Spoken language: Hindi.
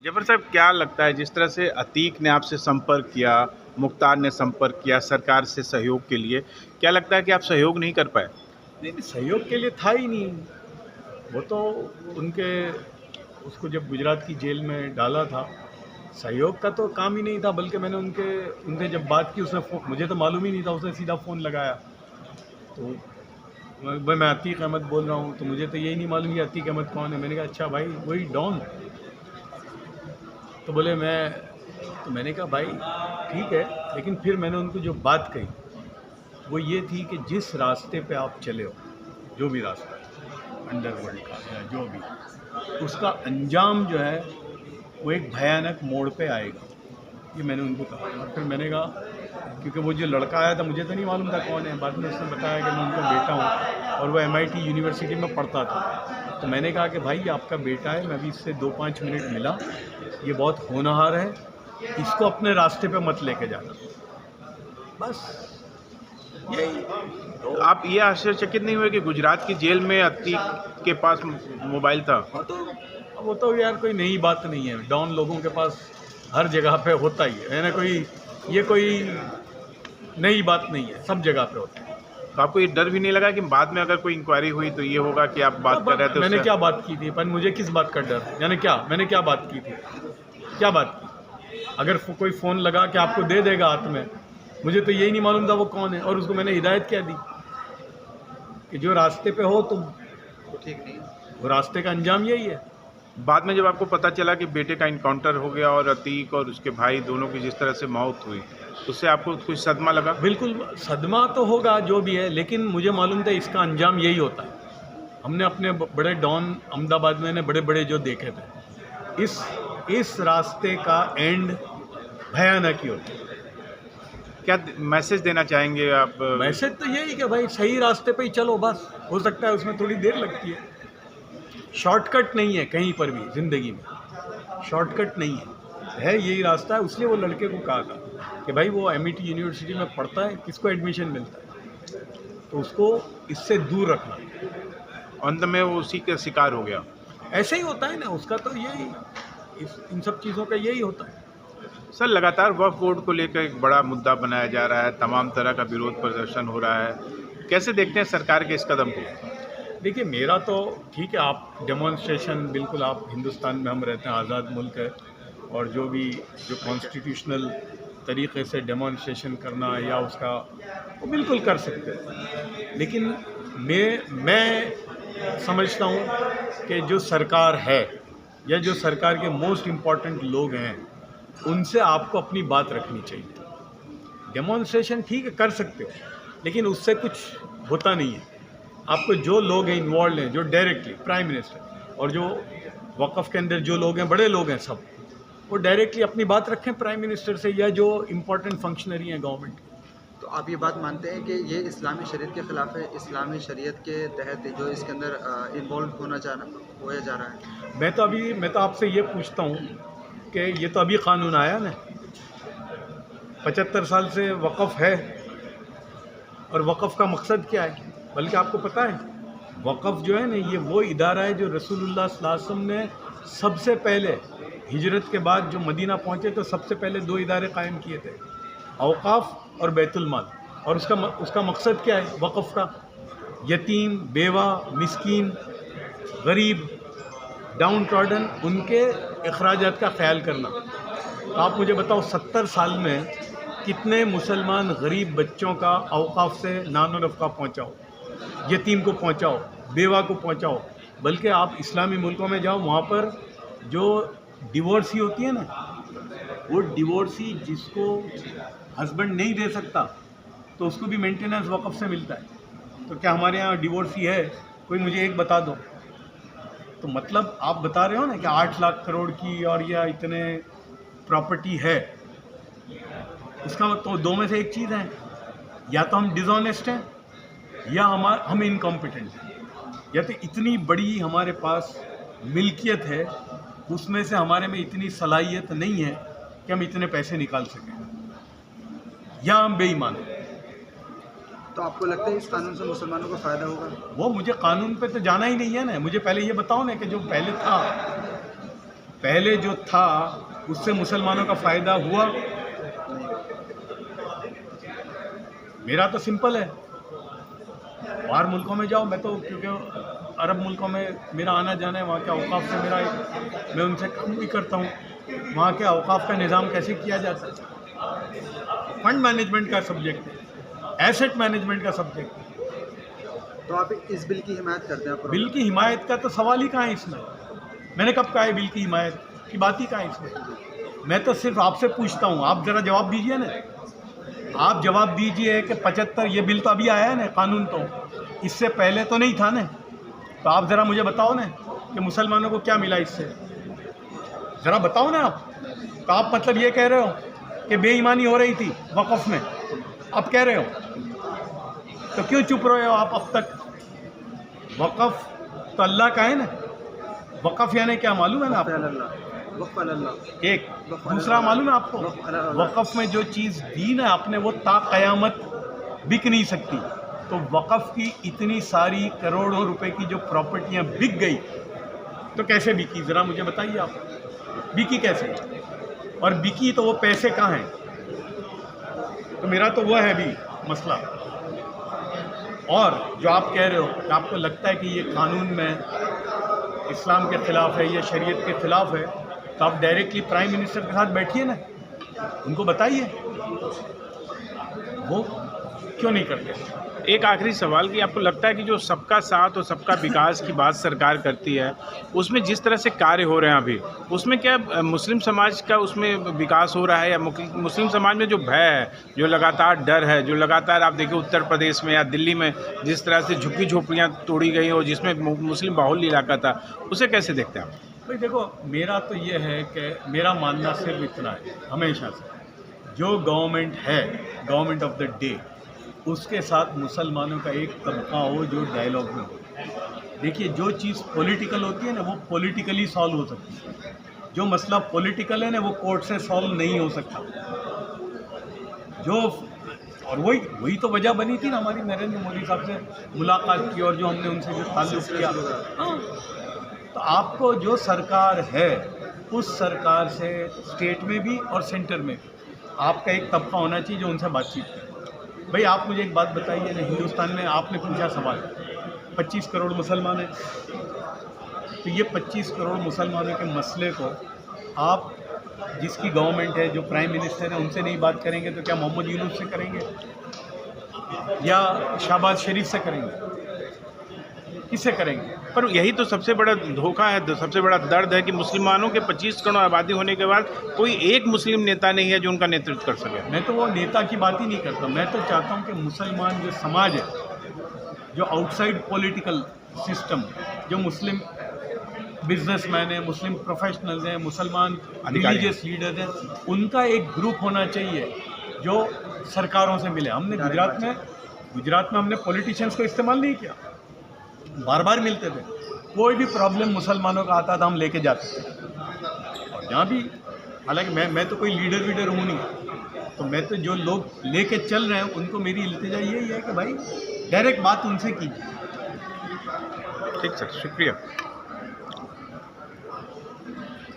जफर साहब, क्या लगता है जिस तरह से अतीक ने आपसे संपर्क किया, मुख्तार ने संपर्क किया सरकार से सहयोग के लिए, क्या लगता है कि आप सहयोग नहीं कर पाए? नहीं, सहयोग के लिए था ही नहीं। वो तो उनके उसको जब गुजरात की जेल में डाला था, सहयोग का तो काम ही नहीं था। बल्कि मैंने उनसे जब बात की, उसने मुझे तो मालूम ही नहीं था, उसने सीधा फ़ोन लगाया। तो भाई मैं अतीक अहमद बोल रहा हूँ, तो मुझे तो यही नहीं मालूम कि अतीक अहमद कौन है। मैंने कहा अच्छा भाई वही डॉन। तो बोले तो मैंने कहा भाई ठीक है। लेकिन फिर मैंने उनको जो बात कही वो ये थी कि जिस रास्ते पे आप चले हो, जो भी रास्ता है अंडरवर्ल्ड का या जो भी, उसका अंजाम जो है वो एक भयानक मोड़ पे आएगा। ये मैंने उनको कहा। और फिर मैंने कहा, क्योंकि वो जो लड़का आया था मुझे तो नहीं मालूम था कौन है, बाद में उसने बताया कि मैं उनका बेटा हूँ और वो MIT यूनिवर्सिटी में पढ़ता था। तो मैंने कहा कि भाई ये आपका बेटा है, मैं अभी इससे 2-5 मिनट मिला, ये बहुत होनहार है, इसको अपने रास्ते पे मत लेके जाना। बस यही। तो आप ये आश्चर्यचकित नहीं हुए कि गुजरात की जेल में अतीक के पास मोबाइल था? वो तो यार कोई नई बात नहीं है। डॉन लोगों के पास हर जगह पे होता ही है ना। ये कोई नई बात नहीं है, सब जगह पे होता है। तो आपको ये डर भी नहीं लगा कि बाद में अगर कोई इंक्वायरी हुई तो ये होगा कि आप बात कर रहे थे मैंने उससे? क्या बात की थी? पर मुझे किस बात का डर? यानी क्या मैंने क्या बात की थी? क्या बात की? अगर कोई फ़ोन लगा कि आपको दे देगा हाथ में, मुझे तो यही नहीं मालूम था वो कौन है। और उसको मैंने हिदायत क्या दी कि जो रास्ते पे हो तुम, वो ठीक नहीं, वो रास्ते का अंजाम यही है। बाद में जब आपको पता चला कि बेटे का इनकाउंटर हो गया और अतीक और उसके भाई दोनों की जिस तरह से मौत हुई, उससे आपको कुछ सदमा लगा? बिल्कुल सदमा तो होगा जो भी है, लेकिन मुझे मालूम था इसका अंजाम यही होता है। हमने अपने बड़े डॉन अहमदाबाद में बड़े बड़े जो देखे थे, इस रास्ते का एंड भयानक ही होता है। क्या मैसेज देना चाहेंगे आप? मैसेज तो यही कि भाई सही रास्ते पे ही चलो, बस। हो सकता है उसमें थोड़ी देर लगती है, शॉर्टकट नहीं है कहीं पर भी ज़िंदगी में, शॉर्टकट नहीं है यही रास्ता है। उसलिए वो लड़के को कहा था कि भाई वो MIT यूनिवर्सिटी में पढ़ता है, किसको एडमिशन मिलता है, तो उसको इससे दूर रखना। अंत में वो उसी का शिकार हो गया। ऐसे ही होता है ना, उसका तो यही, इन सब चीज़ों का यही होता है। सर, लगातार वक्फ बोर्ड को लेकर एक बड़ा मुद्दा बनाया जा रहा है, तमाम तरह का विरोध प्रदर्शन हो रहा है, कैसे देखते हैं सरकार के इस कदम को? देखिए मेरा तो ठीक है, आप डेमोन्स्ट्रेशन, बिल्कुल, आप हिंदुस्तान में हम रहते हैं, आज़ाद मुल्क है, और जो कॉन्स्टिट्यूशनल तरीक़े से डेमोन्स्ट्रेशन करना या उसका, वो बिल्कुल कर सकते हैं। लेकिन मैं समझता हूँ कि जो सरकार है या जो सरकार के मोस्ट इम्पॉर्टेंट लोग हैं, उनसे आपको अपनी बात रखनी चाहिए। डेमोन्स्ट्रेशन ठीक है कर सकते हो, लेकिन उससे कुछ होता नहीं है। आपको जो लोग हैं इन्वॉल्व हैं, जो डायरेक्टली प्राइम मिनिस्टर और जो वक़्फ़ के अंदर जो लोग हैं, बड़े लोग हैं सब, वो डायरेक्टली अपनी बात रखें प्राइम मिनिस्टर से या जो इम्पोर्टेंट फंक्शनरी हैं गवर्नमेंट के। तो आप ये बात मानते हैं कि ये इस्लामी शरीयत के ख़िलाफ़ है? इस्लामी शरीयत के तहत जो इसके अंदर इन्वॉल्व होया जा रहा है? मैं तो आपसे ये पूछता हूँ कि ये तो अभी कानून आया ना, 75 साल से वक़्फ़ है, और वक़्फ़ का मकसद क्या है? बल्कि आपको पता है, वक़्फ़ जो है ना, ये वो इदारा है जो रसूलुल्लाह सल्लल्लाहु अलैहि वसल्लम ने सबसे पहले हिजरत के बाद जो मदीना पहुँचे तो सबसे पहले 2 इदारे कायम किए थे, औक़ाफ़ और बैतुल माल। और उसका मकसद क्या है वक़्फ़ का? यतीम, बेवा, मिस्कीन, गरीब, डाउन ट्रॉडन, उनके अखराजात का ख़्याल करना। तो आप मुझे बताओ 70 साल में कितने मुसलमान गरीब बच्चों का औक़ाफ़ से नान और नफ़क़ा पहुँचाओ, यतीम को पहुँचाओ, बेवा को पहुँचाओ। बल्कि आप इस्लामी मुल्कों में जाओ, वहाँ पर जो डिवोर्सी होती है ना, वो डिवोर्सी जिसको हस्बैंड नहीं दे सकता तो उसको भी मेंटेनेंस वक़्फ़ से मिलता है। तो क्या हमारे यहाँ डिवोर्सी है? कोई मुझे एक बता दो। तो मतलब आप बता रहे हो ना कि 8 लाख करोड़ की और या इतने प्रॉपर्टी है, उसका तो 2 में से एक चीज़ है, या तो हम डिसऑनेस्ट हैं या हम इनकॉम्पिटेंट हैं। या तो इतनी बड़ी हमारे पास मिल्कियत है, उसमें से हमारे में इतनी सलाहियत नहीं है कि हम इतने पैसे निकाल सकें, या हम बेईमान हैं। तो आपको लगता है इस कानून से मुसलमानों को फ़ायदा होगा? वो मुझे कानून पे तो जाना ही नहीं है ना। मुझे पहले ये बताओ ना कि जो पहले था पहले जो था उससे मुसलमानों का फ़ायदा हुआ? मेरा तो सिंपल है, बाहर मुल्कों में जाओ, मैं तो क्योंकि अरब मुल्कों में मेरा आना जाना है, वहाँ के औकाफ से मैं उनसे काम भी करता हूँ, वहाँ के औकाफ का निज़ाम कैसे किया जाता है, फंड मैनेजमेंट का सब्जेक्ट है, एसेट मैनेजमेंट का सब्जेक्ट है। तो आप इस बिल की हिमायत करते हैं? बिल की हिमायत का तो सवाल ही कहाँ है इसमें? मैंने कब कहा है बिल की हिमायत की बात ही कहाँ है इसमें? मैं तो सिर्फ आपसे पूछता हूँ, आप ज़रा जवाब दीजिए ना। आप जवाब दीजिए कि 75, ये बिल तो अभी आया है ना, कानून तो इससे पहले तो नहीं था ना। तो आप ज़रा मुझे बताओ ना कि मुसलमानों को क्या मिला इससे, ज़रा बताओ ना आप। तो आप मतलब ये कह रहे हो कि बेईमानी हो रही थी वक़्फ़ में, आप कह रहे हो, तो क्यों चुप रहे हो आप अब तक? वक़्फ़ तो अल्लाह का है ना। वक़्फ़ यानी क्या मालूम है ना आपको? एक दूसरा मालूम है आपको, वक़्फ़ में जो चीज़ दी ना आपने वो ता क़यामत बिक नहीं सकती। तो वक़्फ़ की इतनी सारी करोड़ों रुपए की जो प्रॉपर्टियां बिक गई, तो कैसे बिकी ज़रा मुझे बताइए आप, बिकी कैसे? और बिकी तो वो पैसे कहाँ हैं? तो मेरा तो वो है भी मसला। और जो आप कह रहे हो कि आपको लगता है कि ये कानून में इस्लाम के ख़िलाफ़ है, ये शरीयत के ख़िलाफ़ है, तो आप डायरेक्टली प्राइम मिनिस्टर के साथ बैठिए ना, उनको बताइए, वो क्यों नहीं करते? एक आखिरी सवाल कि आपको लगता है कि जो सबका साथ और सबका विकास की बात सरकार करती है, उसमें जिस तरह से कार्य हो रहे हैं अभी, उसमें क्या मुस्लिम समाज का उसमें विकास हो रहा है, या मुस्लिम समाज में जो भय है, जो लगातार डर है, जो लगातार आप देखिए उत्तर प्रदेश में या दिल्ली में जिस तरह से झुग्गी झोपड़ियाँ तोड़ी गई और जिसमें मुस्लिम बाहुल्य इलाका था, उसे कैसे देखते हैं आप? भाई देखो, मेरा तो ये है कि मेरा मानना सिर्फ इतना है हमेशा से, जो गवर्नमेंट है, गवर्नमेंट ऑफ द डे, उसके साथ मुसलमानों का एक तबका हो जो डायलॉग में हो। देखिए, जो चीज़ पॉलिटिकल होती है ना, वो पॉलिटिकली सॉल्व हो सकती है। जो मसला पॉलिटिकल है ना, वो कोर्ट से सॉल्व नहीं हो सकता। और वही तो वजह बनी थी ना हमारी नरेंद्र मोदी साहब से मुलाकात की और जो हमने उनसे जो ताल्लुक़ किया। हाँ, तो आपको जो सरकार है, उस सरकार से स्टेट में भी और सेंटर में भी आपका एक तबका होना चाहिए जो उनसे बातचीत करे। भाई आप मुझे एक बात बताइए ना, हिंदुस्तान में आपने पूछा सवाल, 25 करोड़ मुसलमान हैं, तो ये 25 करोड़ मुसलमानों के मसले को आप जिसकी गवर्नमेंट है, जो प्राइम मिनिस्टर है, उनसे नहीं बात करेंगे तो क्या मोहम्मद यूनुस से करेंगे या शहबाज शरीफ से करेंगे? किससे करेंगे? पर यही तो सबसे बड़ा धोखा है, सबसे बड़ा दर्द है कि मुसलमानों के 25 करोड़ आबादी होने के बाद कोई एक मुस्लिम नेता नहीं है जो उनका नेतृत्व कर सके। मैं तो वो नेता की बात ही नहीं करता। मैं तो चाहता हूँ कि मुसलमान जो समाज है, जो आउटसाइड पॉलिटिकल सिस्टम, जो मुस्लिम बिजनेसमैन है, मुस्लिम प्रोफेशनल्स हैं, मुसलमान रिलीजियस लीडर्स हैं, उनका एक ग्रुप होना चाहिए जो सरकारों से मिले। हमने गुजरात में हमने पॉलिटिशियंस को इस्तेमाल नहीं किया, बार बार मिलते थे, कोई भी प्रॉब्लम मुसलमानों का आता था हम लेके जाते थे। और यहाँ भी, हालांकि मैं तो कोई लीडर वीडर हूँ नहीं, तो मैं तो जो लोग लेके चल रहे हैं उनको मेरी इल्तिजा यही है कि भाई डायरेक्ट बात उनसे कीजिए। ठीक सर, शुक्रिया।